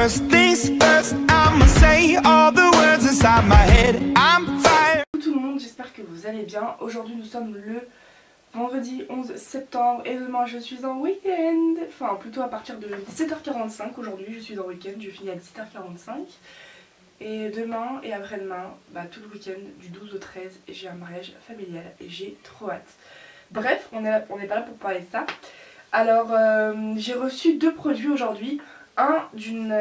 First things first, I'ma say all the words inside my head. I'm fire. Bonjour tout le monde, j'espère que vous allez bien. Aujourd'hui nous sommes le vendredi 11 septembre et demain je suis en week-end. Enfin plutôt à partir de 17h45 aujourd'hui je suis en week-end, je finis à 17h45. Et demain et après-demain, tout le week-end du 12 au 13 j'ai un mariage familial et j'ai trop hâte. Bref, on n'est pas là pour parler de ça. Alors j'ai reçu deux produits aujourd'hui. Un d'une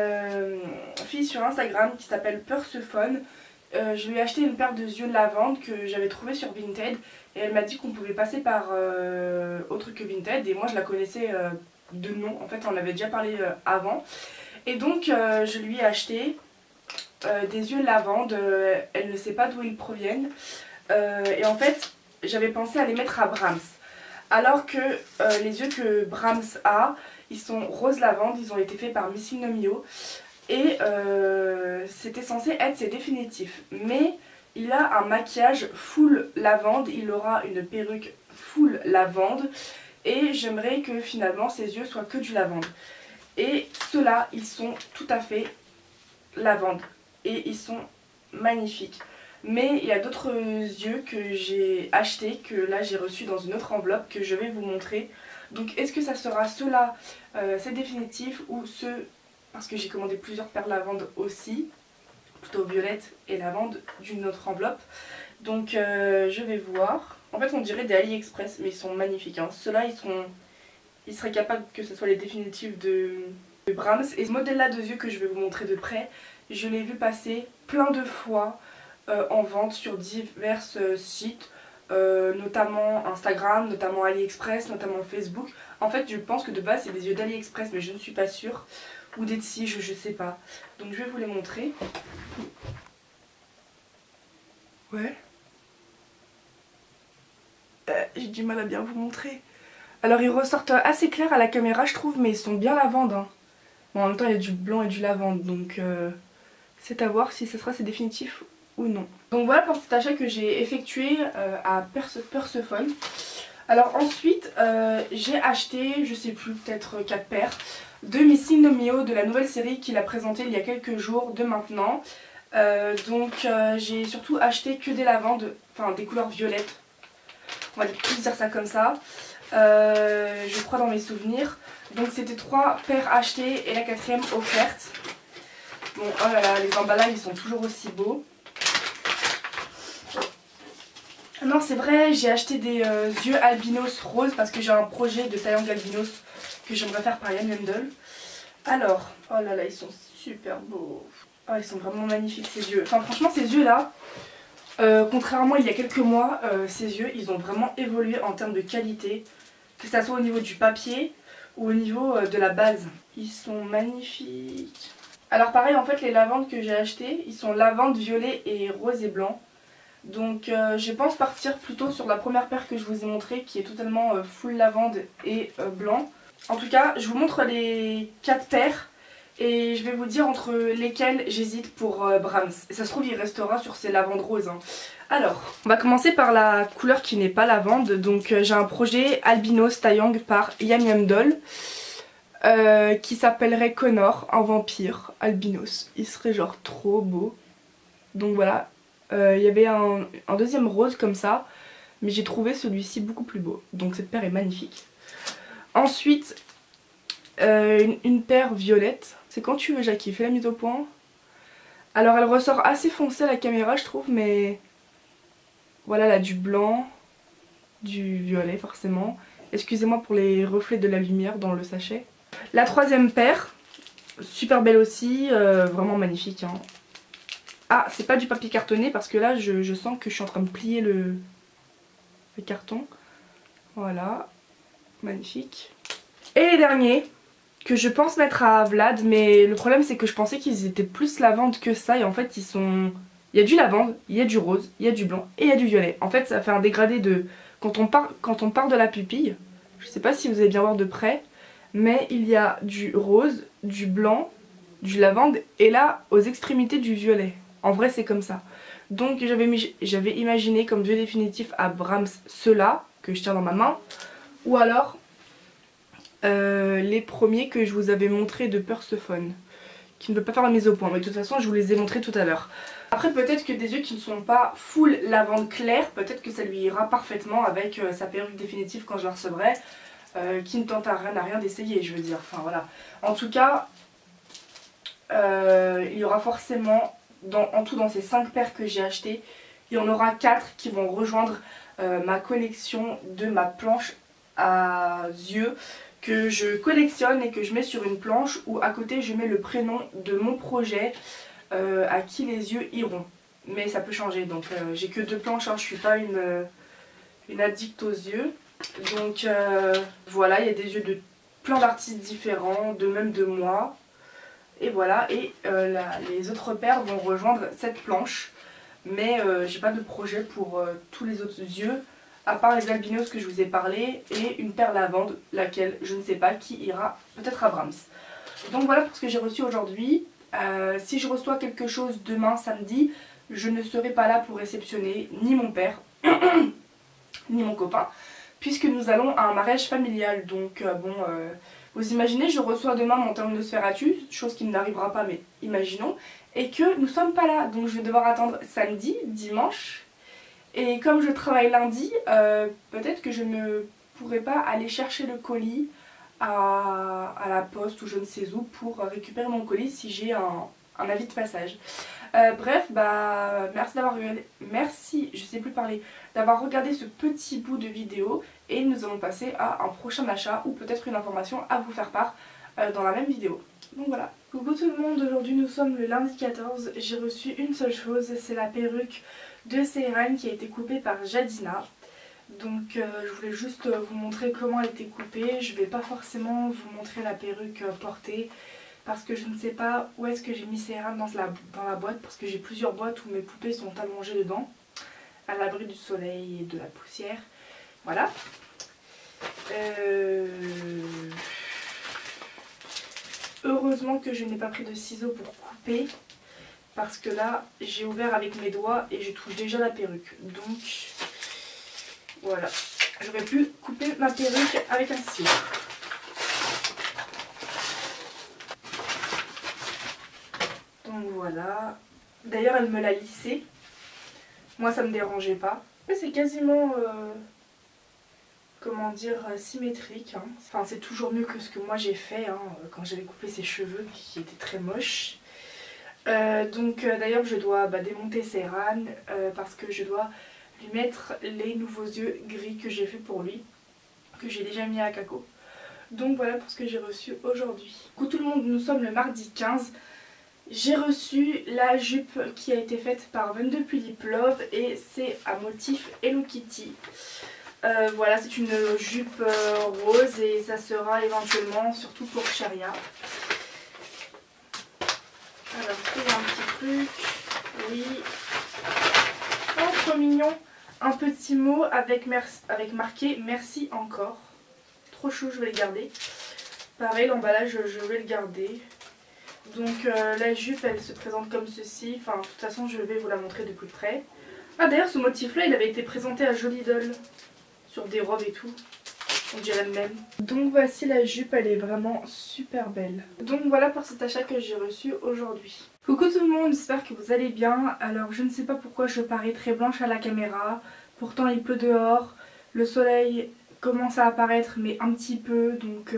fille sur Instagram qui s'appelle Persephone. Je lui ai acheté une paire de yeux de lavande que j'avais trouvé sur Vinted. Et elle m'a dit qu'on pouvait passer par autre que Vinted. Et moi je la connaissais de nom. En fait on avait déjà parlé avant. Et donc je lui ai acheté des yeux de lavande. Elle ne sait pas d'où ils proviennent. Et en fait j'avais pensé à les mettre à Brahms. Alors que les yeux que Brahms a, ils sont rose lavande, ils ont été faits par Missing No Mio. Et c'était censé être ses définitifs. Mais il a un maquillage full lavande, il aura une perruque full lavande. Et j'aimerais que finalement ses yeux soient que du lavande. Et ceux-là, ils sont tout à fait lavande. Et ils sont magnifiques. Mais il y a d'autres yeux que j'ai achetés, que là j'ai reçus dans une autre enveloppe que je vais vous montrer. Donc est-ce que ça sera ceux-là, c'est définitif, ou ceux, parce que j'ai commandé plusieurs paires lavande aussi, plutôt violette et lavande d'une autre enveloppe. Donc je vais voir. En fait on dirait des AliExpress mais ils sont magnifiques. Hein. Ceux-là ils seraient capables que ce soit les définitifs de Brahms. Et ce modèle-là de yeux que je vais vous montrer de près, je l'ai vu passer plein de fois en vente sur divers sites. Notamment Instagram, notamment AliExpress, notamment Facebook. En fait je pense que de base c'est des yeux d'AliExpress mais je ne suis pas sûre. Ou d'Etsy, je sais pas. Donc je vais vous les montrer. Ouais. J'ai du mal à bien vous montrer. Alors ils ressortent assez clairs à la caméra je trouve, mais ils sont bien lavande. Hein. Bon, en même temps il y a du blanc et du lavande, donc c'est à voir si ce sera définitif ou non. Donc voilà pour cet achat que j'ai effectué à Persephone. Alors ensuite j'ai acheté, je sais plus, peut-être 4 paires de Missing No Mio, de la nouvelle série qu'il a présentée il y a quelques jours de maintenant. Donc j'ai surtout acheté que des lavandes, enfin des couleurs violettes, on va plus dire ça comme ça, je crois dans mes souvenirs. Donc c'était 3 paires achetées et la 4e offerte. Bon, oh là là, les emballages ils sont toujours aussi beaux. Non c'est vrai, j'ai acheté des yeux albinos roses parce que j'ai un projet de tailleur albinos que j'aimerais faire par Yann Wendel. Alors, oh là là ils sont super beaux. Oh ils sont vraiment magnifiques ces yeux. Enfin franchement ces yeux là, contrairement à il y a quelques mois, ces yeux ils ont vraiment évolué en termes de qualité. Que ça soit au niveau du papier ou au niveau de la base. Ils sont magnifiques. Alors pareil en fait les lavandes que j'ai achetées, ils sont lavande, violet et rose et blanc. Donc je pense partir plutôt sur la première paire que je vous ai montrée qui est totalement full lavande et blanc. En tout cas je vous montre les 4 paires et je vais vous dire entre lesquelles j'hésite pour Brahms. Et ça se trouve il restera sur ces lavandes roses. Hein. Alors on va commencer par la couleur qui n'est pas lavande. Donc j'ai un projet albinos Taeyang par Yann Wendel qui s'appellerait Connor, un vampire albinos. Il serait genre trop beau. Donc voilà. Il y avait un deuxième rose comme ça, mais j'ai trouvé celui-ci beaucoup plus beau. Donc cette paire est magnifique. Ensuite, une paire violette. C'est quand tu veux Jackie, fais la mise au point. Alors elle ressort assez foncée à la caméra je trouve, mais voilà, là du blanc, du violet forcément. Excusez-moi pour les reflets de la lumière dans le sachet. La 3e paire, super belle aussi, vraiment magnifique. Hein. Ah, c'est pas du papier cartonné parce que là je sens que je suis en train de plier le carton. Voilà, magnifique. Et les derniers que je pense mettre à Vlad, mais le problème c'est que je pensais qu'ils étaient plus lavande que ça et en fait ils sont... Il y a du lavande, il y a du rose, il y a du blanc et il y a du violet. En fait ça fait un dégradé de... Quand on part de la pupille, je sais pas si vous allez bien voir de près, mais il y a du rose, du blanc, du lavande et là aux extrémités du violet. En vrai c'est comme ça. Donc j'avais imaginé comme yeux définitifs à Brahms ceux-là que je tiens dans ma main. Ou alors les premiers que je vous avais montrés de Persephone. qui ne veut pas faire la mise au point, mais de toute façon je vous les ai montrés tout à l'heure. Après peut-être que des yeux qui ne sont pas full lavande claire, peut-être que ça lui ira parfaitement avec sa perruque définitive quand je la recevrai, qui ne tente à rien d'essayer, je veux dire, enfin voilà. En tout cas, il y aura forcément, en tout dans ces 5 paires que j'ai achetées, il y en aura 4 qui vont rejoindre ma collection de ma planche à yeux que je collectionne et que je mets sur une planche où à côté je mets le prénom de mon projet à qui les yeux iront. Mais ça peut changer, donc j'ai que 2 planches, hein, je suis pas une addict aux yeux. Donc voilà, il y a des yeux de plein d'artistes différents, de même de moi. Et voilà, et les autres paires vont rejoindre cette planche. Mais j'ai pas de projet pour tous les autres yeux, à part les albinos que je vous ai parlé, et une paire lavande, laquelle je ne sais pas, qui ira peut-être à Brahms. Donc voilà pour ce que j'ai reçu aujourd'hui. Si je reçois quelque chose demain samedi, je ne serai pas là pour réceptionner ni mon père, ni mon copain, puisque nous allons à un mariage familial. Donc vous imaginez, je reçois demain mon terminus spheratus, chose qui n'arrivera pas, mais imaginons, et que nous sommes pas là, donc je vais devoir attendre samedi, dimanche, et comme je travaille lundi, peut-être que je ne pourrai pas aller chercher le colis à la poste ou je ne sais où pour récupérer mon colis si j'ai un avis de passage. Bref, merci d'avoir regardé, d'avoir regardé ce petit bout de vidéo, et nous allons passer à un prochain achat ou peut-être une information à vous faire part dans la même vidéo. Donc voilà. Coucou tout le monde, aujourd'hui nous sommes le lundi 14, j'ai reçu une seule chose, c'est la perruque de Seyran qui a été coupée par Jadina. Donc je voulais juste vous montrer comment elle était coupée, je vais pas forcément vous montrer la perruque portée parce que je ne sais pas où est-ce que j'ai mis Seyran dans la boîte, parce que j'ai plusieurs boîtes où mes poupées sont allongées dedans, à l'abri du soleil et de la poussière. Voilà. Heureusement que je n'ai pas pris de ciseaux pour couper, parce que là j'ai ouvert avec mes doigts et je touche déjà la perruque. Donc voilà, j'aurais pu couper ma perruque avec un ciseau. Donc voilà, d'ailleurs elle me l'a lissé, moi ça me dérangeait pas. Mais c'est quasiment comment dire, symétrique, hein. Enfin c'est toujours mieux que ce que moi j'ai fait hein, quand j'avais coupé ses cheveux qui étaient très moches. D'ailleurs je dois démonter Seyran parce que je dois lui mettre les nouveaux yeux gris que j'ai fait pour lui, que j'ai déjà mis à Kako. Donc voilà pour ce que j'ai reçu aujourd'hui. Coucou tout le monde, nous sommes le mardi 15. J'ai reçu la jupe qui a été faite par 22 Tulip Love et c'est à motif Hello Kitty. Voilà, c'est une jupe rose et ça sera éventuellement surtout pour Sharia. Alors, il y a un petit truc, oui, oh trop mignon, un petit mot avec marqué merci encore, trop chou, je vais le garder. Pareil, l'emballage je vais le garder. Donc la jupe elle se présente comme ceci, enfin de toute façon je vais vous la montrer de plus près. Ah d'ailleurs ce motif là il avait été présenté à Jolie Doll sur des robes et tout, on dirait le même. Donc voici la jupe, elle est vraiment super belle. Donc voilà pour cet achat que j'ai reçu aujourd'hui. Coucou tout le monde, j'espère que vous allez bien. Alors je ne sais pas pourquoi je parais très blanche à la caméra, pourtant il pleut dehors, le soleil commence à apparaître mais un petit peu, donc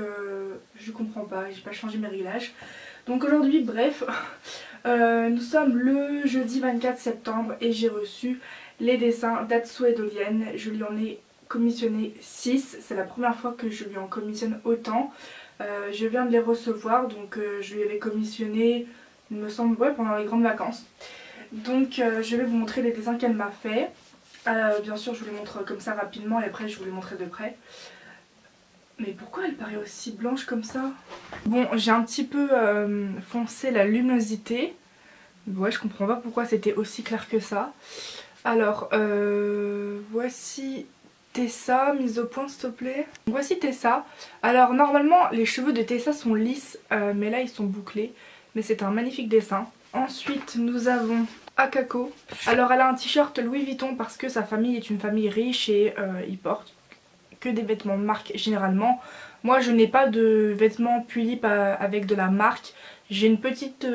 je comprends pas, j'ai pas changé mes réglages. Donc aujourd'hui, bref, nous sommes le jeudi 24 septembre et j'ai reçu les dessins d'Atsu et d'Olienne. Je lui en ai commissionné 6, c'est la première fois que je lui en commissionne autant. Je viens de les recevoir, donc je lui avais commissionné, il me semble, ouais, pendant les grandes vacances. Donc je vais vous montrer les dessins qu'elle m'a fait. Bien sûr je vous les montre comme ça rapidement et après je vous les montrerai de près. Mais pourquoi elle paraît aussi blanche comme ça? Bon, j'ai un petit peu foncé la luminosité. Ouais, je comprends pas pourquoi c'était aussi clair que ça. Alors, voici Tessa, mise au point s'il te plaît. Voici Tessa. Alors, normalement, les cheveux de Tessa sont lisses, mais là, ils sont bouclés. Mais c'est un magnifique dessin. Ensuite, nous avons Akako. Alors, elle a un t-shirt Louis Vuitton parce que sa famille est une famille riche et ils portent que des vêtements de marque généralement. Moi je n'ai pas de vêtements Tulip avec de la marque, J'ai une petite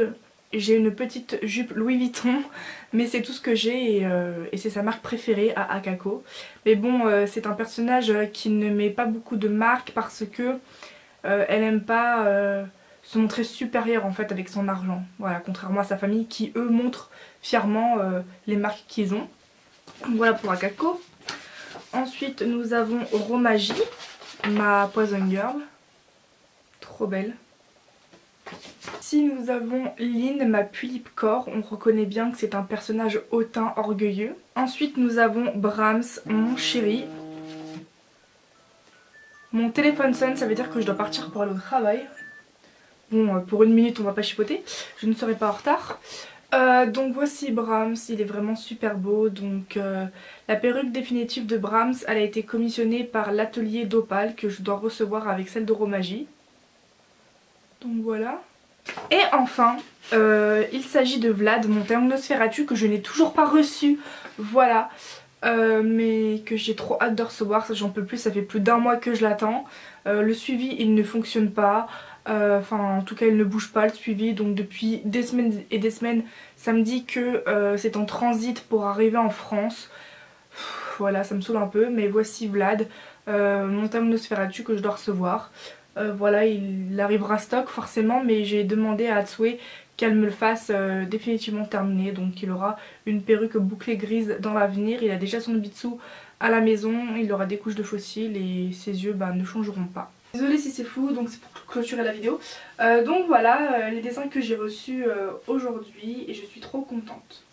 jupe Louis Vuitton, mais c'est tout ce que j'ai et c'est sa marque préférée à Akako. Mais bon, c'est un personnage qui ne met pas beaucoup de marques parce que elle aime pas se montrer supérieure en fait avec son argent. Voilà, contrairement à sa famille qui eux montrent fièrement les marques qu'ils ont. Voilà pour Akako. Ensuite nous avons Romagie, ma Poison Girl. Trop belle. Ici nous avons Lynn, ma Pulipe Corps. On reconnaît bien que c'est un personnage hautain, orgueilleux. Ensuite nous avons Brahms, mon chéri. Mon téléphone sonne, ça veut dire que je dois partir pour aller au travail. Bon, pour une minute on va pas chipoter, je ne serai pas en retard. Donc voici Brahms, il est vraiment super beau. Donc la perruque définitive de Brahms, elle a été commissionnée par l'atelier d'Opale que je dois recevoir avec celle de Romagie. Donc voilà. Et enfin, il s'agit de Vlad, mon Taillon Nosferatu que je n'ai toujours pas reçu. Voilà. Mais que j'ai trop hâte de recevoir, ça j'en peux plus, ça fait plus d'1 mois que je l'attends. Le suivi il ne fonctionne pas, enfin en tout cas il ne bouge pas le suivi, donc depuis des semaines et des semaines ça me dit que c'est en transit pour arriver en France. Voilà, ça me saoule un peu, mais voici Vlad, mon Taillon Nosferatu que je dois recevoir. Voilà, il arrivera stock forcément, mais j'ai demandé à Hatsue qu'elle me le fasse définitivement terminer. Donc il aura une perruque bouclée grise dans l'avenir. Il a déjà son Bitsu à la maison, il aura des couches de fossiles et ses yeux ne changeront pas. Désolée si c'est flou, donc c'est pour clôturer la vidéo. Donc voilà les dessins que j'ai reçus aujourd'hui et je suis trop contente.